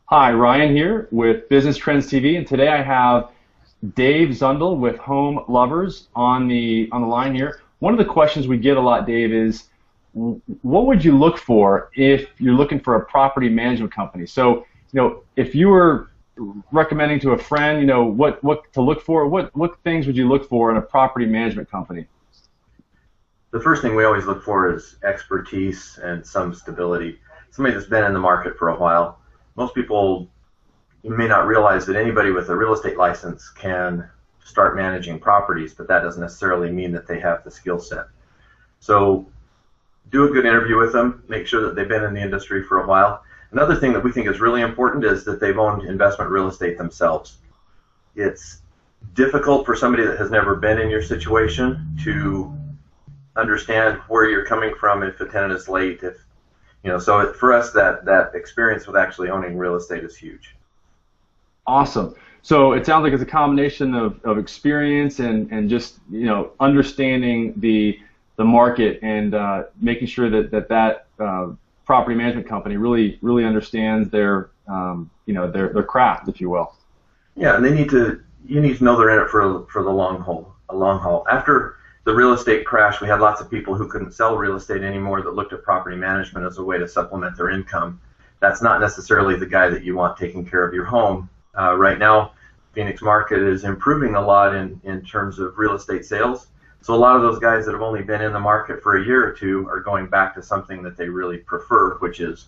Hi, Ryan here with Business Trends TV, and today I have Dave Zundel with HomeLovers on the line here. One of the questions we get a lot, Dave, is what would you look for if you're looking for a property management company? So, if you were recommending to a friend, what to look for, what things would you look for in a property management company? The first thing we always look for is expertise and some stability. Somebody that's been in the market for a while. Most people, you may not realize that anybody with a real estate license can start managing properties, but that doesn't necessarily mean that they have the skill set. So do a good interview with them, make sure that they've been in the industry for a while. Another thing that we think is really important is that they've owned investment real estate themselves. It's difficult for somebody that has never been in your situation to understand where you're coming from if a tenant is late, so for us, that experience with actually owning real estate is huge. Awesome. So it sounds like it's a combination of experience and just understanding the market and making sure that property management company really understands their craft, if you will. Yeah, and you need to know they're in it for the long haul. After the real estate crash, we had lots of people who couldn't sell real estate anymore that looked at property management as a way to supplement their income. That's not necessarily the guy that you want taking care of your home. Right now, Phoenix market is improving a lot in terms of real estate sales. So a lot of those guys that have only been in the market for a year or two are going back to something that they really prefer, which is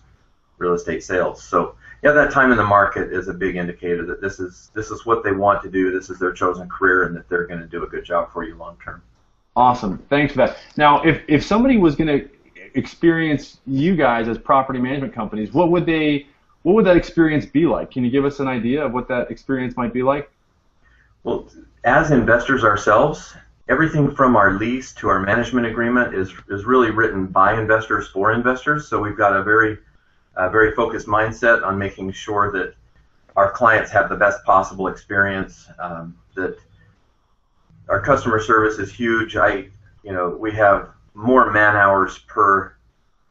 real estate sales. So yeah, that time in the market is a big indicator that this is what they want to do, this is their chosen career, and that they're going to do a good job for you long term. Awesome. Thanks for that. Now, if somebody was going to experience you guys as property management companies, what would that experience be like? Can you give us an idea of what that experience might be like? Well, as investors ourselves, everything from our lease to our management agreement is really written by investors for investors. So we've got a very focused mindset on making sure that our clients have the best possible experience, that our customer service is huge. We have more man hours per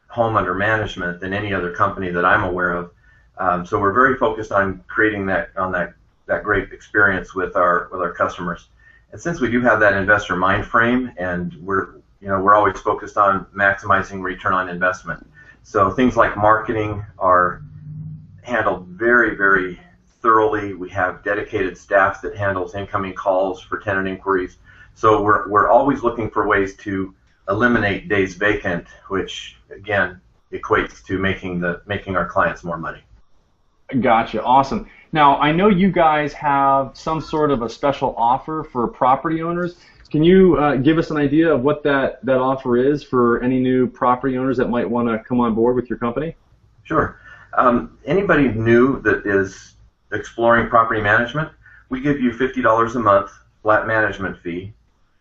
home under management than any other company that I'm aware of. So we're very focused on creating that great experience with our customers. And since we do have that investor mind frame, and we're always focused on maximizing return on investment. So things like marketing are handled very, very thoroughly. We have dedicated staff that handles incoming calls for tenant inquiries. So we're always looking for ways to eliminate days vacant, which again equates to making our clients more money. Gotcha. Awesome. Now, I know you guys have some sort of a special offer for property owners. Can you give us an idea of what that offer is for any new property owners that might want to come on board with your company? Sure. Anybody new that is exploring property management, we give you $50 a month flat management fee,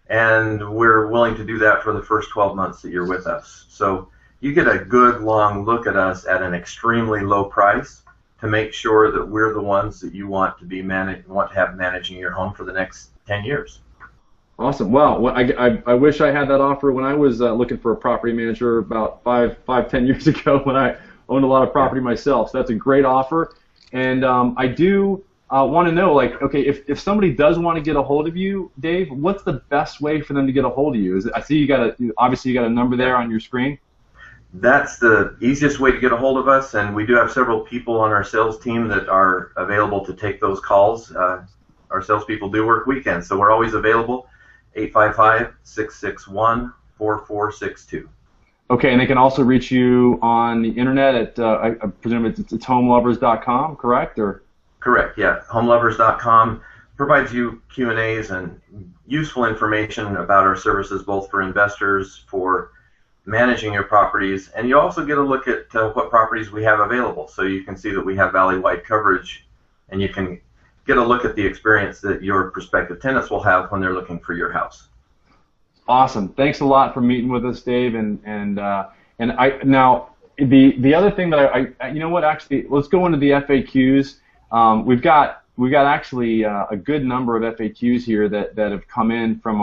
and we're willing to do that for the first 12 months that you're with us. So you get a good long look at us at an extremely low price to make sure that we're the ones that you want to have managing your home for the next 10 years. Awesome. Wow. I wish I had that offer when I was looking for a property manager about 10 years ago when I owned a lot of property myself. So that's a great offer. And I do want to know, okay, if somebody does want to get a hold of you, Dave, what's the best way for them to get a hold of you? I see obviously you got a number there on your screen. That's the easiest way to get a hold of us, and we do have several people on our sales team that are available to take those calls. Our salespeople do work weekends, so we're always available. 855-661-4462. Okay, and they can also reach you on the internet at, I presume it's HomeLovers.com, correct? Or? Correct, yeah. HomeLovers.com provides you Q&As and useful information about our services, both for investors, for managing your properties, and you also get a look at what properties we have available. So you can see that we have valley-wide coverage, and you can get a look at the experience that your prospective tenants will have when they're looking for your house. Awesome. Thanks a lot for meeting with us, Dave. And now the other thing that actually, let's go into the FAQs. We've got actually a good number of FAQs here that have come in from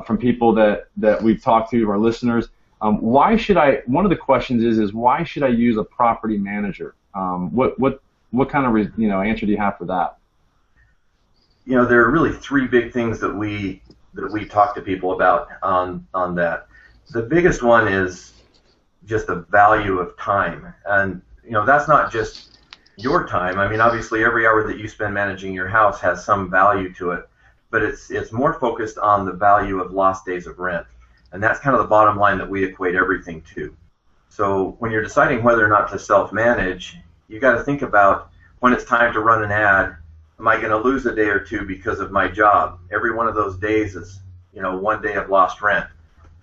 from people that we've talked to, our listeners. One of the questions is why should I use a property manager? What what kind of answer do you have for that? There are really three big things that we talk to people about on that. The biggest one is just the value of time, and that's not just your time. I mean, obviously, every hour that you spend managing your house has some value to it, but it's more focused on the value of lost days of rent, and that's kind of the bottom line that we equate everything to. So when you're deciding whether or not to self-manage, you got to think about when it's time to run an ad. Am I going to lose a day or two because of my job? Every one of those days is, 1 day of lost rent.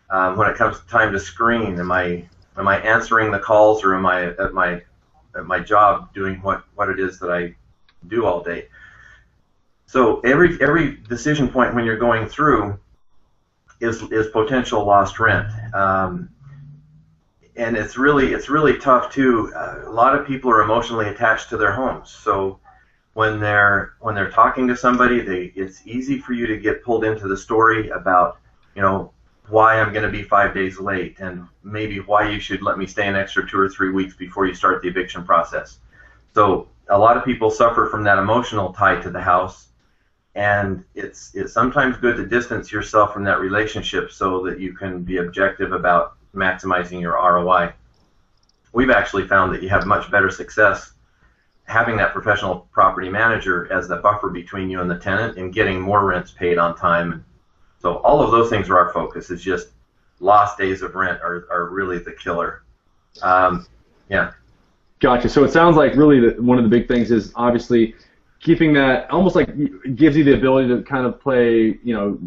When it comes time to screen, am I answering the calls, or am I at my job doing what it is that I do all day? So every decision point when you're going through is potential lost rent. And it's really tough too. A lot of people are emotionally attached to their homes. So when they're talking to somebody, it's easy for you to get pulled into the story about why I'm going to be 5 days late, and maybe why you should let me stay an extra 2 or 3 weeks before you start the eviction process. So a lot of people suffer from that emotional tie to the house, and it's sometimes good to distance yourself from that relationship so that you can be objective about maximizing your ROI. We've actually found that you have much better success having that professional property manager as the buffer between you and the tenant and getting more rents paid on time. So all of those things are our focus. It's just lost days of rent are really the killer. Yeah. Gotcha. So it sounds like really one of the big things is obviously keeping that almost like gives you the ability to kind of play,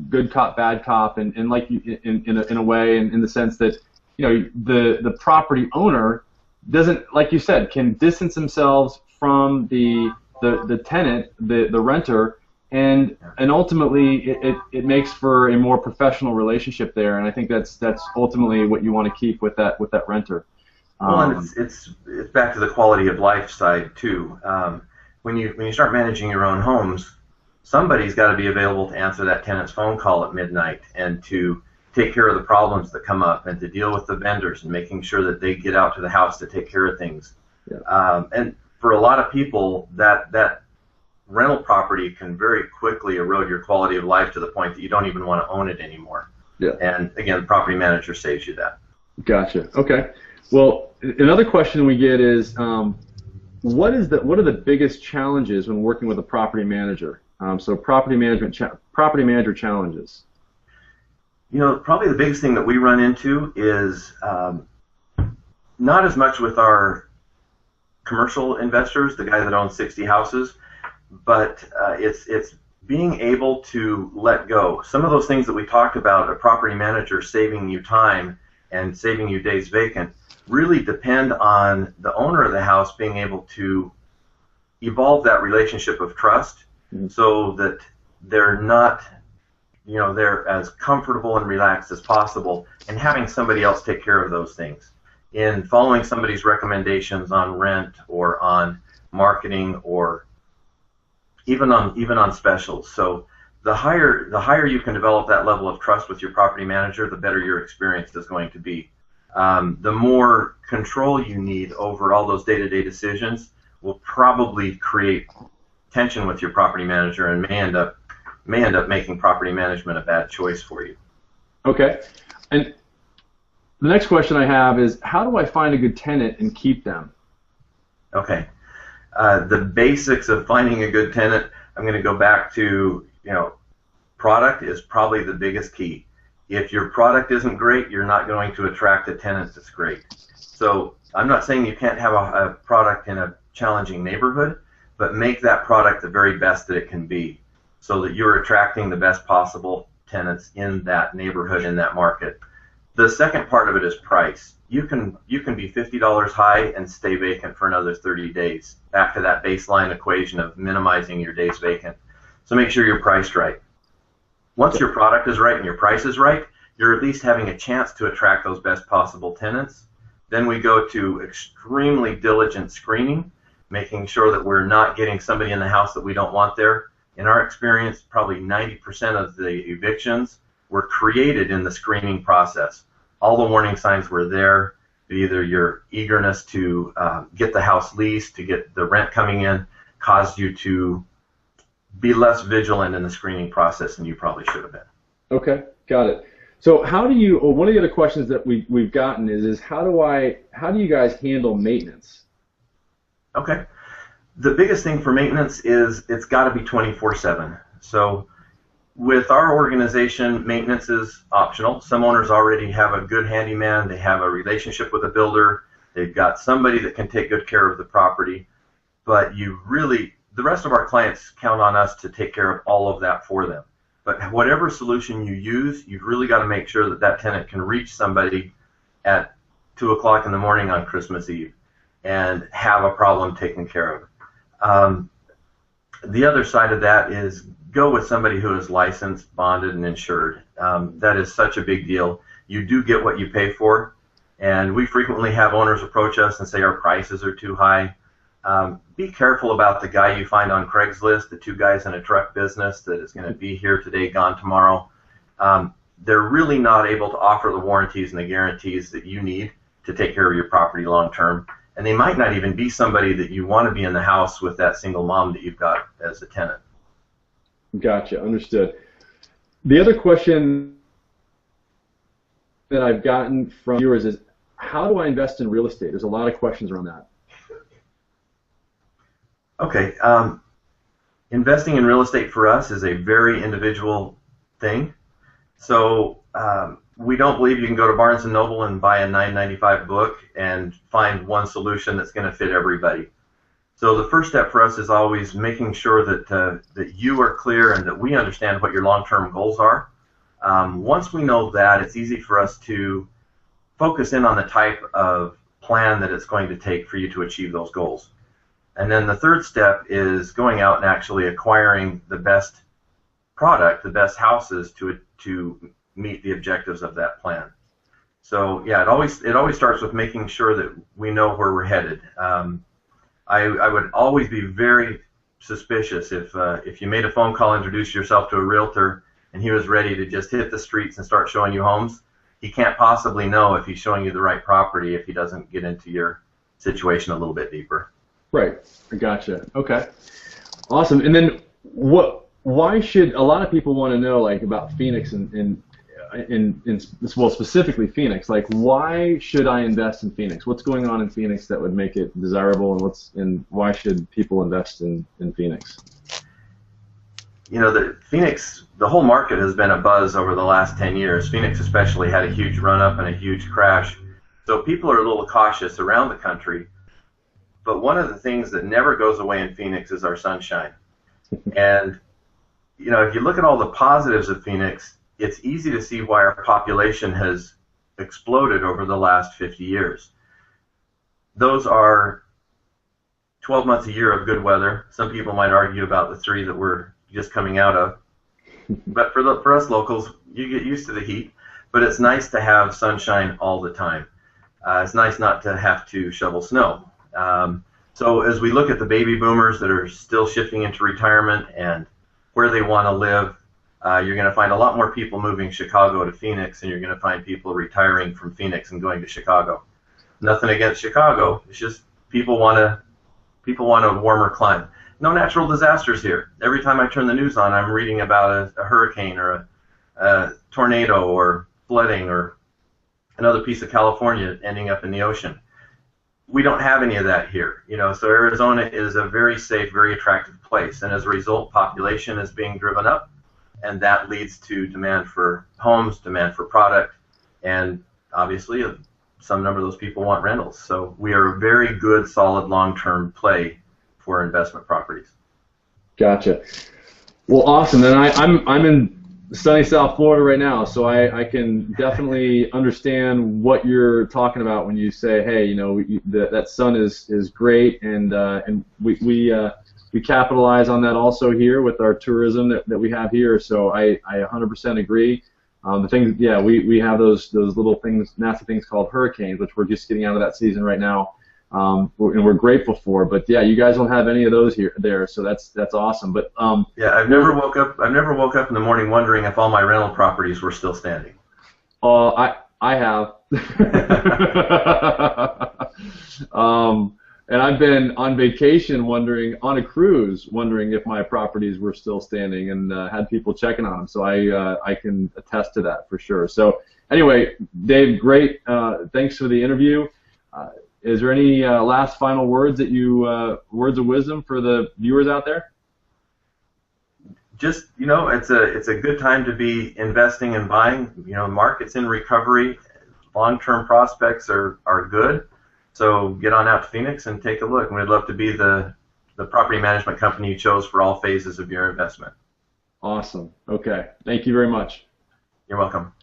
good cop, bad cop, and like in a way, in the sense that the property owner doesn't, like you said, can distance themselves from the tenant, the renter, and ultimately it makes for a more professional relationship there, and I think that's ultimately what you want to keep with that renter. Well, and it's back to the quality of life side too. When you start managing your own homes, somebody's got to be available to answer that tenant's phone call at midnight and to take care of the problems that come up and to deal with the vendors and making sure that they get out to the house to take care of things. Yeah. And for a lot of people, that rental property can very quickly erode your quality of life to the point that you don't even want to own it anymore. Yeah. And again, the property manager saves you that. Gotcha. Okay. Well, another question we get is, what are the biggest challenges when working with a property manager? So property manager challenges. Probably the biggest thing that we run into is not as much with our commercial investors, the guy that owns 60 houses, but it's being able to let go. Some of those things that we talked about, a property manager saving you time and saving you days vacant, really depend on the owner of the house being able to evolve that relationship of trust, so that they're not, they're as comfortable and relaxed as possible, and having somebody else take care of those things. In following somebody's recommendations on rent or on marketing or even on specials. So the higher you can develop that level of trust with your property manager, the better your experience is going to be. The more control you need over all those day-to-day decisions will probably create tension with your property manager and may end up making property management a bad choice for you. Okay. And the next question I have is, how do I find a good tenant and keep them? Okay. The basics of finding a good tenant, I'm going to go back to, product is probably the biggest key. If your product isn't great, you're not going to attract a tenant that's great. So I'm not saying you can't have a product in a challenging neighborhood, but make that product the very best that it can be, so that you're attracting the best possible tenants in that neighborhood, in that market. The second part of it is price. You can be $50 high and stay vacant for another 30 days, back to that baseline equation of minimizing your days vacant. So make sure you're priced right. Once your product is right and your price is right, you're at least having a chance to attract those best possible tenants. Then we go to extremely diligent screening, making sure that we're not getting somebody in the house that we don't want there. In our experience, probably 90% of the evictions were created in the screening process. All the warning signs were there. Either your eagerness to get the house leased, to get the rent coming in, caused you to be less vigilant in the screening process than you probably should have been. Okay, got it. So how do you, or one of the other questions that we've gotten is how do you guys handle maintenance? Okay. The biggest thing for maintenance is it's got to be 24/7. So with our organization, maintenance is optional. Some owners already have a good handyman. They have a relationship with a builder. They've got somebody that can take good care of the property. But the rest of our clients count on us to take care of all of that for them. But whatever solution you use, you've really got to make sure that that tenant can reach somebody at 2 o'clock in the morning on Christmas Eve and have a problem taken care of. The other side of that is go with somebody who is licensed, bonded, and insured. That is such a big deal. You do get what you pay for, and we frequently have owners approach us and say our prices are too high. Be careful about the guy you find on Craigslist, the 2 guys in a truck business that is going to be here today, gone tomorrow. They're really not able to offer the warranties and the guarantees that you need to take care of your property long term. And they might not even be somebody that you want to be in the house with that single mom that you've got as a tenant. Gotcha, understood. The other question that I've gotten from viewers is, how do I invest in real estate? There's a lot of questions around that. Okay, investing in real estate for us is a very individual thing. So we don't believe you can go to Barnes & Noble and buy a $9.95 book and find one solution that's going to fit everybody. So the first step for us is always making sure that you are clear and that we understand what your long-term goals are. Once we know that, it's easy for us to focus in on the type of plan that it's going to take for you to achieve those goals. And then the third step is going out and actually acquiring the best product, the best houses to meet the objectives of that plan. So yeah, it always starts with making sure that we know where we're headed. I would always be very suspicious if you made a phone call, introduced yourself to a realtor, and he was ready to just hit the streets and start showing you homes. He can't possibly know if he's showing you the right property if he doesn't get into your situation a little bit deeper. Right, I gotcha. Okay, awesome. And then why should a lot of people want to know about Phoenix and well, specifically Phoenix? Like, why should I invest in Phoenix? What's going on in Phoenix that would make it desirable, and why should people invest in Phoenix? You know, the whole market has been a buzz over the last 10 years. Phoenix especially had a huge run-up and a huge crash. So people are a little cautious around the country. But one of the things that never goes away in Phoenix is our sunshine. And, you know, if you look at all the positives of Phoenix, it's easy to see why our population has exploded over the last 50 years. Those are 12 months a year of good weather. Some people might argue about the 3 that we're just coming out of. But for us locals, you get used to the heat. But it's nice to have sunshine all the time. It's nice not to have to shovel snow. So as we look at the baby boomers that are still shifting into retirement and where they want to live, you're going to find a lot more people moving Chicago to Phoenix, and you're going to find people retiring from Phoenix and going to Chicago. Nothing against Chicago. It's just people want a warmer climate. No natural disasters here. Every time I turn the news on, I'm reading about a hurricane or a tornado or flooding or another piece of California ending up in the ocean. We don't have any of that here, you know. So Arizona is a very safe, very attractive place, and as a result, population is being driven up, and that leads to demand for homes, demand for product, and obviously some number of those people want rentals. So we are a very good, solid, long-term play for investment properties. Gotcha. Well, awesome. And I'm in sunny South Florida right now, so I can definitely understand what you're talking about when you say, hey, you know, that sun is great, and we capitalize on that also here with our tourism that we have here. So I 100% agree. The thing, yeah, we have those little things, nasty things called hurricanes, which we're just getting out of that season right now, and we're grateful for. But yeah, you guys don't have any of those there, so that's awesome. But yeah, I've never woke up in the morning wondering if all my rental properties were still standing. I have. And I've been on vacation on a cruise, wondering if my properties were still standing, and had people checking on them. So I can attest to that for sure. So anyway, Dave, great. Thanks for the interview. Is there any last final words words of wisdom for the viewers out there? Just, it's a good time to be investing and buying. The market's in recovery. Long-term prospects are good. So get on out to Phoenix and take a look. And we'd love to be the property management company you chose for all phases of your investment. Awesome. Okay. Thank you very much. You're welcome.